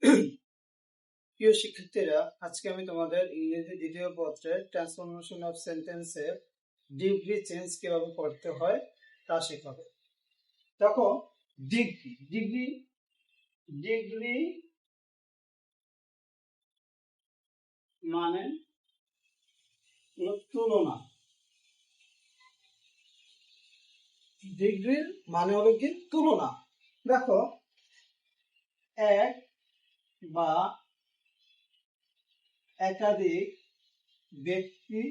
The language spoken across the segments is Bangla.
প্রিয় শিক্ষার্থীরা, আজকে আমি তোমাদের ইংরেজি দ্বিতীয় পত্রের ট্রান্সফরমেশন অফ সেন্টেন্সের ডিগ্রি চেঞ্জ কিভাবে করতে হয় তা শেখাবো। দেখো, ডিগ্রি ডিগ্রি ডিগ্রি মানে তুলনা। ডিগ্রির মানে হলো কি তুলনা। দেখো, এক বা একাধিক ব্যক্তি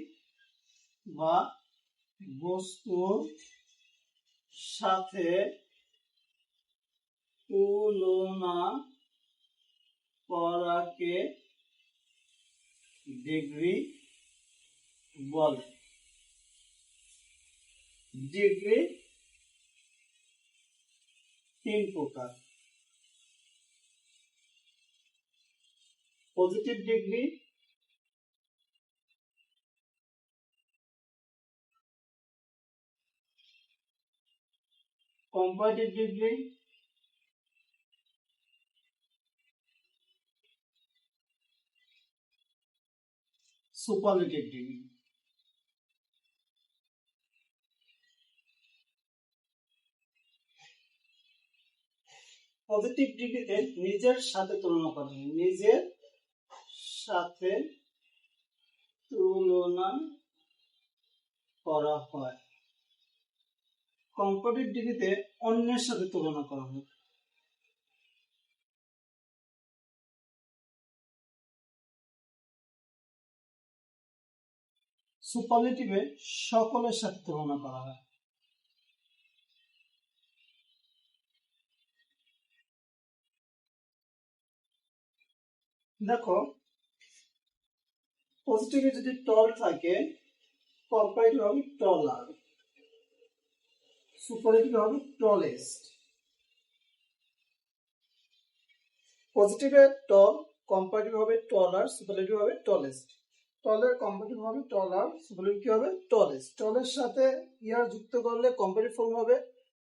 বা বস্তুর সাথে তুলনা করাকে ডিগ্রি বলে। ডিগ্রি তিন প্রকার: positive degree, comparative degree, superlative degree. Positive ডিগ্রিতে নিজের সাথে তুলনা করা হয়, নিজের সাথে তুলনা করা হয়। কম্পারেটিভ ডিগ্রিতে অন্যের সাথে তুলনা করা হয়। সুপারলেটিভে সকলের সাথে তুলনা করা হয়। দেখো, পজিটিভে যদি টল থাকে, কম্পারেটিভ হবে টলার, সুপারলেটিভ হবে টলেস্ট। পজিটিভে টল, কম্পারেটিভ হবে টলার, সুপারলেটিভ হবে টলেস্ট। টলের কম্পারেটিভ হবে টলার, সুপারলেটিভ কি হবে টলেস্ট। টলের সাথে ইয়ার যুক্ত করলে কম্পারেটিভ ফর্ম হবে,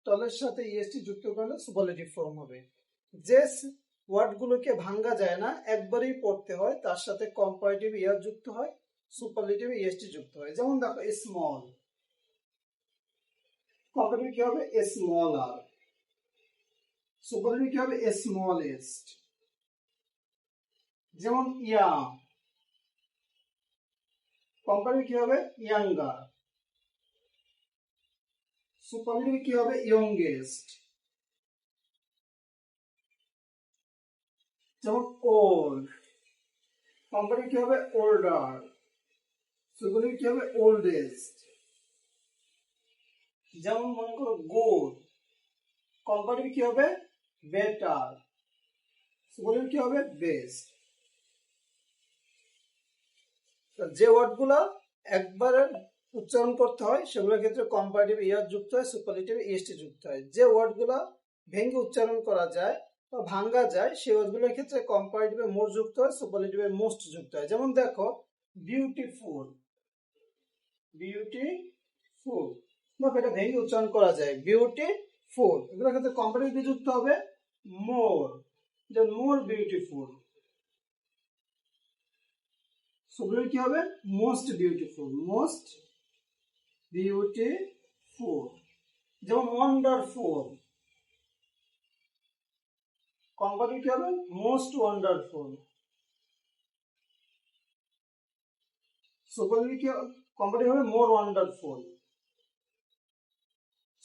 টলের সাথে ইএসটি যুক্ত করলে সুপারলেটিভ ফর্ম হবে। যে ওয়ার্ডগুলোকে ভাঙা যায় না, একবারেই পড়তে হয়, তার সাথে কম্পারেটিভ ইয়ার যুক্ত হয়, সুপারলেটিভ ইএসটি যুক্ত হয়। যেমন দেখো, স্মল, কম্পারেটিভ কি হবে স্মলার, সুপারলেটিভ কি হবে স্মলেস্ট। যেমন ইয়াং, কম্পারেটিভ কি হবে ইয়াঙ্গার, সুপারলেটিভ কি হবে ইয়ংগেস্ট। যেমন ওল্ড, কম্পারেটিভ কি হবে ওল্ডার, সুপারলেটিভ কি হবে ওল্ডেস্ট। যেমন মনে করো গুড, কম্পারেটিভ কি হবে বেটার, সুপারলেটিভ কি হবে বেস্ট। যে ওয়ার্ডগুলো একবারে উচ্চারণ করতে হয় সেগুলোর ক্ষেত্রে কম্পারেটিভ ইয়ার যুক্ত হয়, সুপারলেটিভ ইএসটি যুক্ত হয়। যে ওয়ার্ডগুলো ভেঙে উচ্চারণ করা যায় বা ভাঙ্গা যায় সেই ওয়ার্ডগুলোর ক্ষেত্রে কম্পারেটিভে মোর যুক্ত হয়, সুপারলেটিভে মোস্ট যুক্ত হয়। যেমন দেখো, বিউটিফুল, বিউটিফুল, এটা ভেঙে উচ্চারণ করা যায় বিউটিফুল। এগুলোর ক্ষেত্রে কম্পারেটিভ যুক্ত হবে মোর, যেমন মোর বিউটিফুল। সুপারলেটিভ কি হবে মোস্ট বিউটিফুল, মোস্ট বিউটিফুল। যেমন ওয়ান্ডারফুল, কম্পারেটিভ কি হবে মোস্ট ওয়ান্ডারফুল। সুপারলেটিভ কি কম্পারেটিভ হবে মোর ওয়ান্ডারফুল,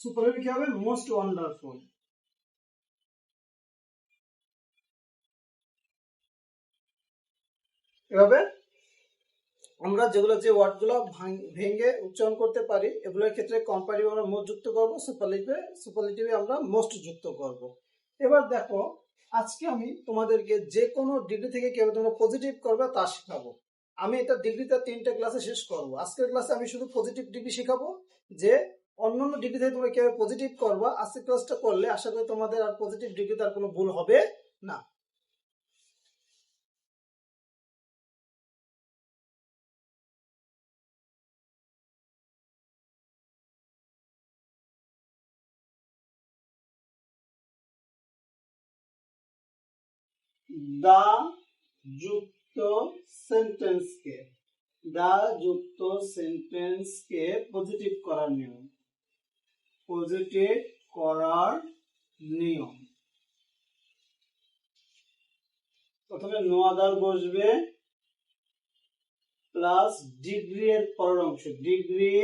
সুপারলেটিভ কি হবে মোস্ট ওয়ান্ডারফুল। এভাবে আমরা যেগুলো যে ওয়ার্ডগুলো ভেঙে উচ্চারণ করতে পারি এগুলোর ক্ষেত্রে কম্পারেটিভ আমরা মোস্ট যুক্ত করবো, সুপারলেটিভে আমরা মোস্ট যুক্ত করব। এবার দেখো, আজকে আমি তোমাদেরকে যে কোনো ডিগ্রি থেকে কিভাবে তোমরা পজিটিভ করবে তা শেখাবো। আমি এটা ডিগ্রিতে 3টে ক্লাসে শেষ করবো। আজকের ক্লাসে আমি শুধু পজিটিভ ডিগ্রি শেখাবো, যে অন্যান্য ডিগ্রি থেকে তোমরা কিভাবে পজিটিভ করবা। আজকের ক্লাসটা করলে আশা করি তোমাদের আর পজিটিভ ডিগ্রিতে আর কোনো ভুল হবে না। দা যুক্ত সেন্টেন্সকে, দা যুক্ত সেন্টেন্সকে পজিটিভ করার নিয়ম, পজিটিভ করার নিয়ম। প্রথমে নো আদার বসবে প্লাস ডিগ্রি এর পরের অংশ, ডিগ্রি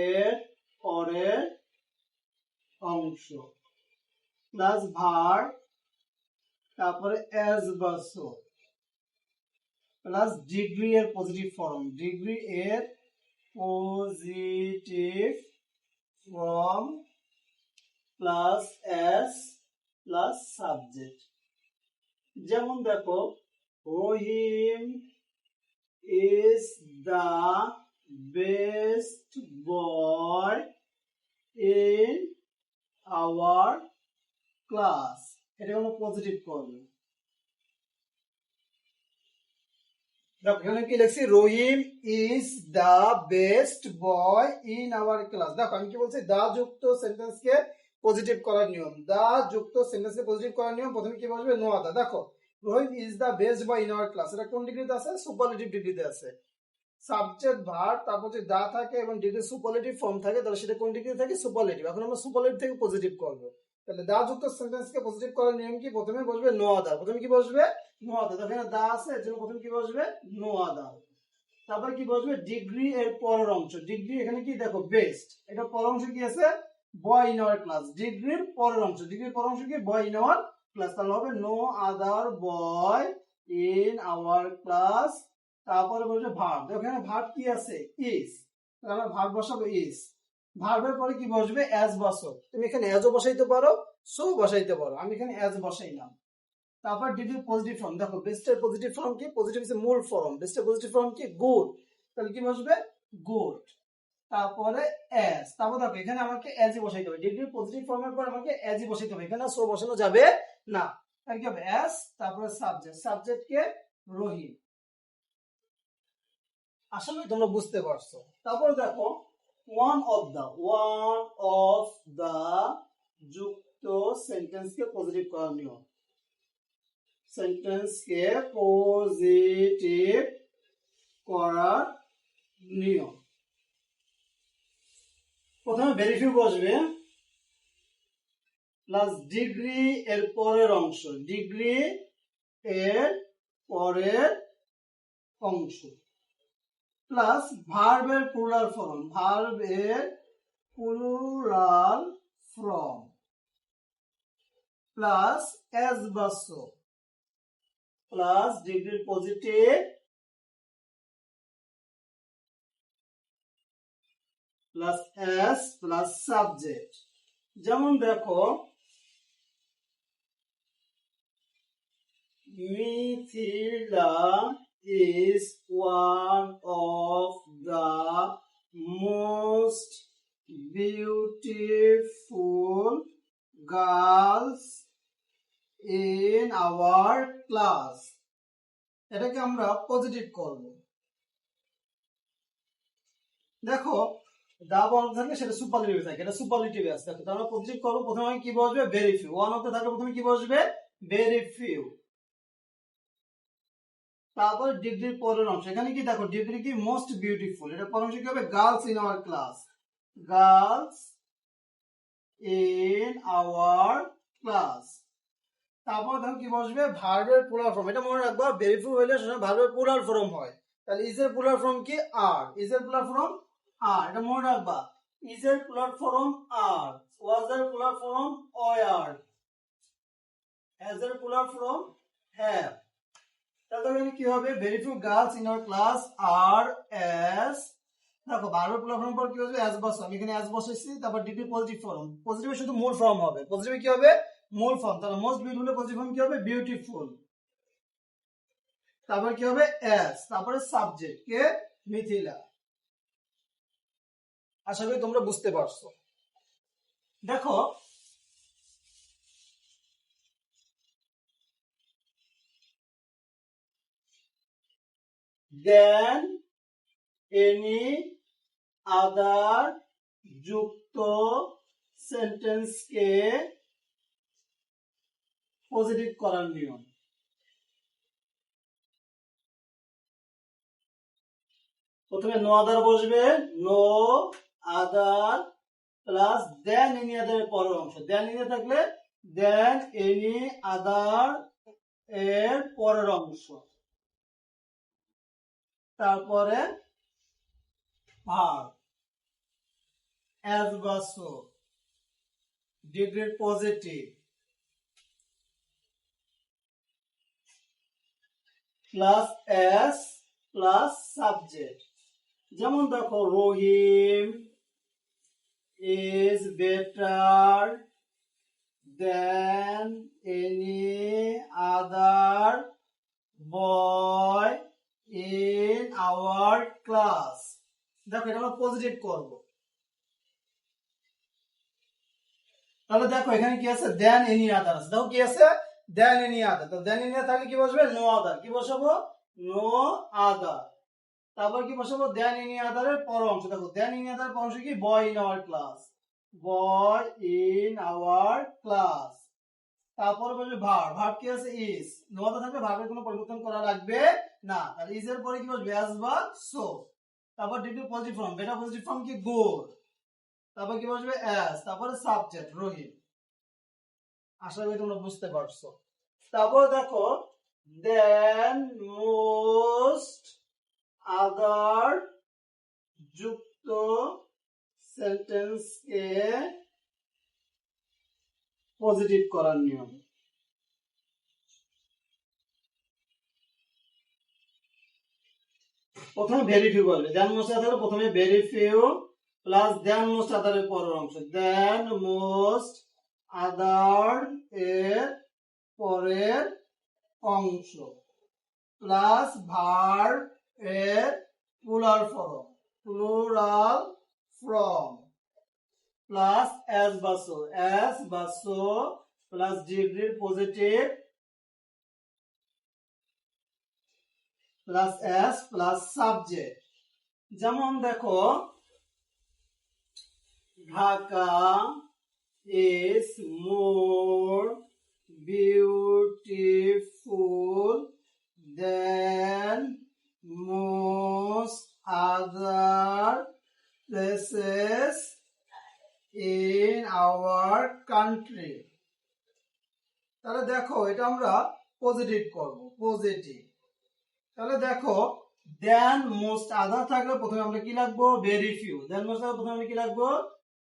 এর পরের অংশ প্লাস ভার্ব, তারপরে এস বা সো প্লাস ডিগ্রি এর পজিটিভ ফর্ম, ডিগ্রি এর positive form plus S plus subject. যেমন দেখো, রহিম is the best boy in our class, এটা হলো পজিটিভ করবে। দেখো এখানে কি লিখছি, Rahim is the best boy in our class. দেখো আমি কি বলছি, দা যুক্ত সেন্টেন্সকে পজিটিভ করার নিয়ম, দা যুক্ত সেন্টেন্সকে পজিটিভ করার নিয়ম। প্রথমে কি বসবে, নো আদা। দেখো Rahim is the best boy in our class, এটা কোন ডিগ্রিতে আছে, সুপারলেটিভ ডিগ্রিতে আছে। সাবজেক্ট ভার্ব, তারপর যদি দা থাকে এবং ডিগ্রি সুপারলেটিভ ফর্ম থাকে, তাহলে সেটা কোন ডিগ্রি থাকে, সুপারলেটিভ। এখন আমরা সুপারলেটিভ থেকে পজিটিভ করব। তাহলে দা যুক্ত সেন্টেন্সকে পজিটিভ করার নিয়ম কি, প্রথমে বসবে নো আদার। প্রথমে কি বসবে, নো আদার। এখানে দা আছে, এর জন্য প্রথমে কি বসবে, নো আদার। তারপর কি বসবে, ডিগ্রি এর পরের অংশ, ডিগ্রি এখানে কি দেখো বেস্ট, এটা পরের অংশ কি আছে, বয় ইন আওয়ার ক্লাস, ডিগ্রির পরের অংশ, ডিগ্রির পরের অংশ কি, বয় ইন আওয়ার ক্লাস। তাহলে হবে no other boy in our class. তারপরে বলছে ভার্ব, এখানে ভার্ব কি আছে, ইজ, তাহলে আমরা ভার্ব বসাবো ইজ। ভার্বের পরে কি বসবে, অ্যাজ বসো। তুমি এখানে অ্যাজও বসাইতে পারো, সো বসাইতে পারো, আমি এখানে অ্যাজ বসাইলাম। তারপর ডিগ্রি পজিটিভ ফর্ম, দেখো বেস্টের পজিটিভ ফর্ম কি, পজিটিভ ইজ মূল ফর্ম, বেস্টের পজিটিভ ফর্ম কি, গুড, তাহলে কি বসবে, গুড। তারপরে অ্যাজ, তারপর দেখো এখানে আমাকে অ্যাজই বসাইতে হবে, ডিগ্রি পজিটিভ ফর্মের পর আমাকে অ্যাজই বসাইতে হবে, এখানে সো বসানো যাবে না। তাহলে কি হবে, অ্যাজ, তারপরে সাবজেক্ট, সাবজেক্টকে রহিম। আসলে তোমরা বুঝতে পারছো। তারপর দেখো ওয়ান অফ দা যুক্ত সেন্টেন্সকে পজিটিভ করার নিয়ম, সেন্টেন্সকে পজিটিভ করার নিয়ম। প্রথমে ভেরিফিউ বসবে প্লাস ডিগ্রি এর পরের অংশ, ডিগ্রি এর পরের অংশ প্লাস ভার্বের প্লুরাল ফর্ম, ভার্বের প্লুরাল ফর্ম প্লাস এস বা so plus degree positive plus S plus subject. যেমন দেখো, Mithila is one of the most beautiful girls in our class, এটাকে আমরা পজিটিভ করব। দেখো দা ওয়ান থাকলে সেটা সুপারলেটিভ থাকে, এটা সুপারলেটিভ আছে। দেখো আমরা পজিটিভ করব, প্রথমে কি বসবে, very few. One of the থাকলে প্রথমে কি বসবে, ভেরি ফিউ। তারপর ডিগ্রির পরের অংশ, এখানে কি দেখো ডিগ্রি কি, মোস্ট বিউটিফুল, এটা পরের অংশ কি হবে, girls in our class, girls in our class. তারপর দেখো কি বসবে, ভার্বের প্লুরাল ফর্ম, এটা মনে রাখবা, ভেরি ফিউ হইলে সেটা ভার্বের প্লুরাল ফর্ম হয়। তাহলে ইজ এর প্লুরাল ফর্ম কি, আর, ইজ এর প্লুরাল ফর্ম আর, এটা মনে রাখবা, ইজ এর প্লুরাল ফর্ম আর, ওয়াজ এর প্লুরাল ফর্ম ওয়ার, হ্যাজ এর প্লুরাল ফর্ম হ্যাভ। তাহলে কি হবে, very few girls in our class are এস, দেখো ভার্বের প্লুরাল ফর্ম পর কি হবে, এস বসো, আমি এখানে এস বসাইছি। তারপর ডিগ্রি পজিটিভ ফর্ম, পজিটিভে শুধু মূল ফর্ম হবে, পজিটিভে কি হবে, মূল ফর্ম। তাহলে মোস্ট বিউটিফুল পজিটিভ ফর্ম কি হবে, বিউটিফুল। তারপর কি হবে, এস, তারপরে সাবজেক্ট কে, মিথিলা। আশা করি তোমরা বুঝতে পারছো। দেখো দেন এনি আদার যুক্ত সেন্টেন্সকে পজিটিভ করার নিয়ম, প্রথমে নো আদার বসবে, no other plus then any আদারের পরের অংশ, দেন এনি থাকলে দেন এনি আদার এর পরের অংশ, তারপরে ভার্ব অ্যাজ বা so, degree positive plus S plus subject. যেমন দেখো রহিম is better than any other boy in our class। দেখো এটা আমরা পজিটিভ করব, তাহলে দেখো এখানে কি আছে দেন এনি আদার আছে, দেখো কি আছে দেন এনি আদার, তো দেন এনি থাকলে কি বসবে নো আদার, কি বসাবো নো আদার, তারপর কি বসাবো দেন এনি আদারের পর অংশ, দেখো দেন এনি আদারের পর অংশ কি বয় in our class, boy in our class, তারপর বলবে ভার্ব, ভার্ব কি আছে ইজ, নো আদার থাকলে ভার্বের কোনো পরিবর্তন করা লাগবে না, আর ইজ এর পরে কি বসবে অ্যাজ বা সো, তারপর ডিগ্রি পজিটিভ ফর্ম, বেটা পজিটিভ ফর্ম কি গুড, তারপর কি বসবে অ্যাজ, তারপরে সাবজেক্ট রহিম। আশা করি তোমরা বুঝতে পারছো। তারপর দেখো দেন মোস্ট আদার যুক্ত সেন্টেন্স কে পজিটিভ করার নিয়ম। প্রথমে ভেরি ফিউ বলবে, দেন মোস্ট আদার প্রথমে very few plus then most আদারের পরের অংশ, দেন মোস্ট আদার এর পরের অংশ প্লাস ভার্ব এর প্লুরাল ফর্ম প্লাস এস বাসো plus degree positive plus S plus subject. যেমন দেখো Dhaka is more beautiful than most other places in our country। তাহলে দেখো এটা আমরা পজিটিভ করব, পজিটিভ। তাহলে দেখো দেন মোস্ট আদার থাকলে প্রথমে আমরা কি লিখবো ভেরি ফিউ, দেন মোস্ট আদার প্রথমে আমরা কি লিখবো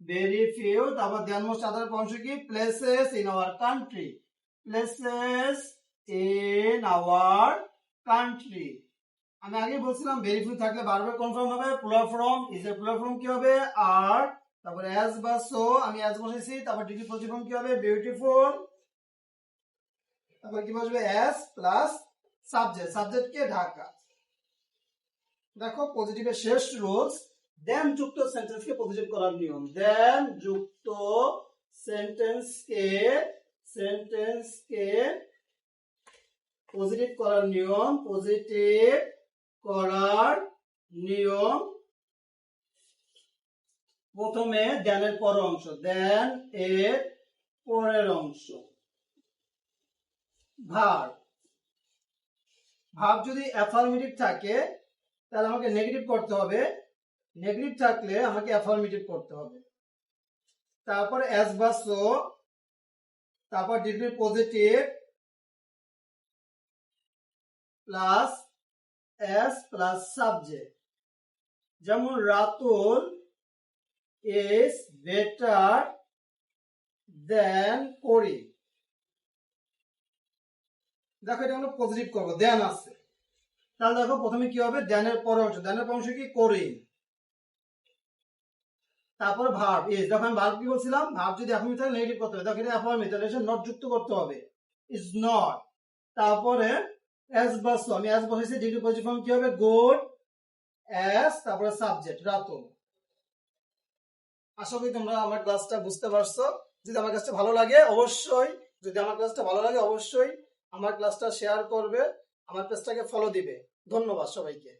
ভেরি ফিউ, তারপর দেন মোস্ট আদার অংশ কি places in our country, places in our country. আমি আগে বলছিলাম ভেরি ফিউ থাকলে ভার্বের কনফার্ম হবে প্লুরাল ফর্ম, ইজ এর প্লুরাল ফর্ম কি হবে আর, তারপর অ্যাজ বা সো আমি অ্যাজ বসেছি, তারপর ডিগ্রি পজিটিভ ফর্ম কি হবে বিউটিফুল, তারপর কি বসবে অ্যাজ প্লাস সাবজেক্ট, সাবজেক্ট কে ঢাকা। দেখো পজিটিভের শেষ রুলস দেন যুক্ত সেন্টেন্সকে পজিটিভ করার নিয়ম, দেন যুক্ত সেন্টেন্সকে পজিটিভ করার নিয়ম, পজিটিভ করার নিয়ম প্রথমে দেনের পরের অংশ, দেন এর পরের অংশ ভার্ব, ভার্ব যদি অ্যাফার্মেটিভ থাকে তাহলে আমাকে নেগেটিভ করতে হবে, নেগেটিভ থাকলে আমাকে অ্যাফার্মেটিভ করতে হবে, তারপর অ্যাজ বা সো, তারপর degree positive plus S plus subject. যেমন রাতুল ইজ বেটার দেন করি, দেখো এটা আমরা পজিটিভ করবো, দেন আছে, তাহলে দেখো প্রথমে কি হবে দেনের পরের অংশ, দেনের পরের অংশ কি করি, তারপর ভার্ব ইজ, যখন ভার্ব কি বলছিলাম ভার্ব যদি অ্যাফার্মেটিভ থাকে নেগেটিভ করতে হবে, দেখো এটা অ্যাফার্মেটিভ তাহলে এসে নট যুক্ত করতে হবে ইজ নট, তারপরে এস বা সো আমি এস বসেছি, ডিগ্রি পজিটিভ ফর্ম কি হবে গুড, এস তারপরে সাবজেক্ট রাতুল। আশা করি তোমরা আমার ক্লাসটা বুঝতে পারছো। যদি আমার ক্লাসটা ভালো লাগে অবশ্যই আমার ক্লাসটা শেয়ার করবে, আমার পেজটাকে ফলো দিবে। ধন্যবাদ সবাইকে।